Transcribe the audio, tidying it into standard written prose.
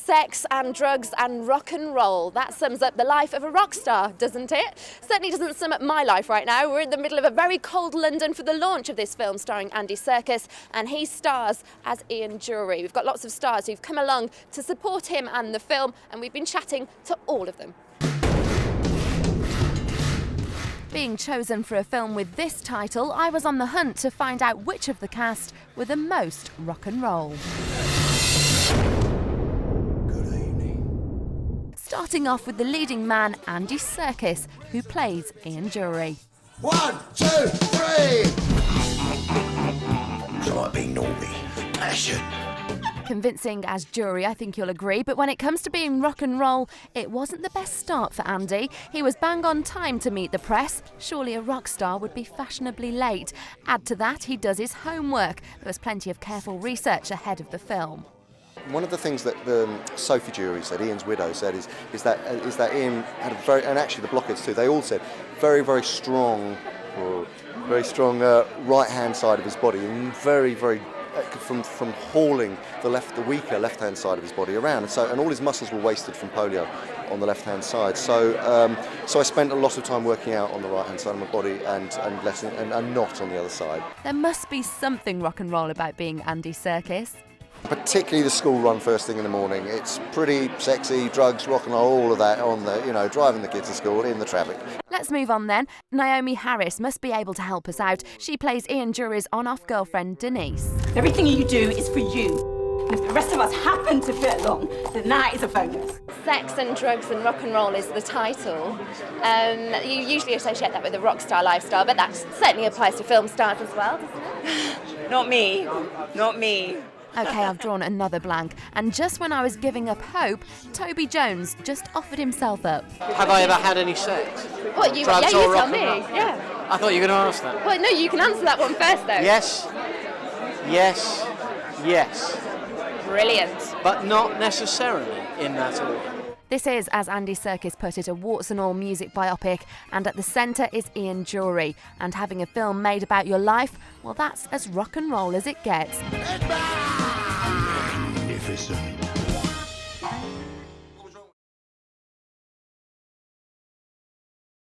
Sex and drugs and rock and roll. That sums up the life of a rock star, doesn't it? Certainly doesn't sum up my life right now. We're in the middle of a very cold London for the launch of this film starring Andy Serkis, and he stars as Ian Dury. We've got lots of stars who've come along to support him and the film, and we've been chatting to all of them. Being chosen for a film with this title, I was on the hunt to find out which of the cast were the most rock and roll. Starting off with the leading man, Andy Serkis, who plays Ian Dury. 1, 2, 3! It's like being naughty. Passion. Convincing as Dury, I think you'll agree, but when it comes to being rock and roll, it wasn't the best start for Andy. He was bang on time to meet the press. Surely a rock star would be fashionably late. Add to that, he does his homework. There was plenty of careful research ahead of the film. One of the things that Sophie Dury said, Ian's widow, said is that Ian had a very, and actually the Blockheads too, they all said very strong right-hand side of his body, and very from hauling the weaker left-hand side of his body around, and all his muscles were wasted from polio on the left-hand side. So I spent a lot of time working out on the right-hand side of my body and not on the other side. There must be something rock and roll about being Andy Serkis. Particularly the school run first thing in the morning. It's pretty sexy, drugs, rock and roll, all of that on the, driving the kids to school in the traffic. Let's move on then. Naomi Harris must be able to help us out. She plays Ian Dury's on-off girlfriend, Denise. Everything you do is for you. And if the rest of us happen to fit along, then that is a bonus. Sex and drugs and rock and roll is the title. You usually associate that with a rock star lifestyle, but that certainly applies to film stars as well, doesn't it? Not me. Not me. OK, I've drawn another blank. And just when I was giving up hope, Toby Jones just offered himself up. Have I ever had any sex? What, you Drugs you or tell rock me. and roll? Yeah. I thought you were going to ask that. Well, no, you can answer that one first, though. Yes. Brilliant. But not necessarily in that order. This is, as Andy Serkis put it, a warts and all music biopic, and at the centre is Ian Dury. And having a film made about your life, well, that's as rock and roll as it gets. Magnificent.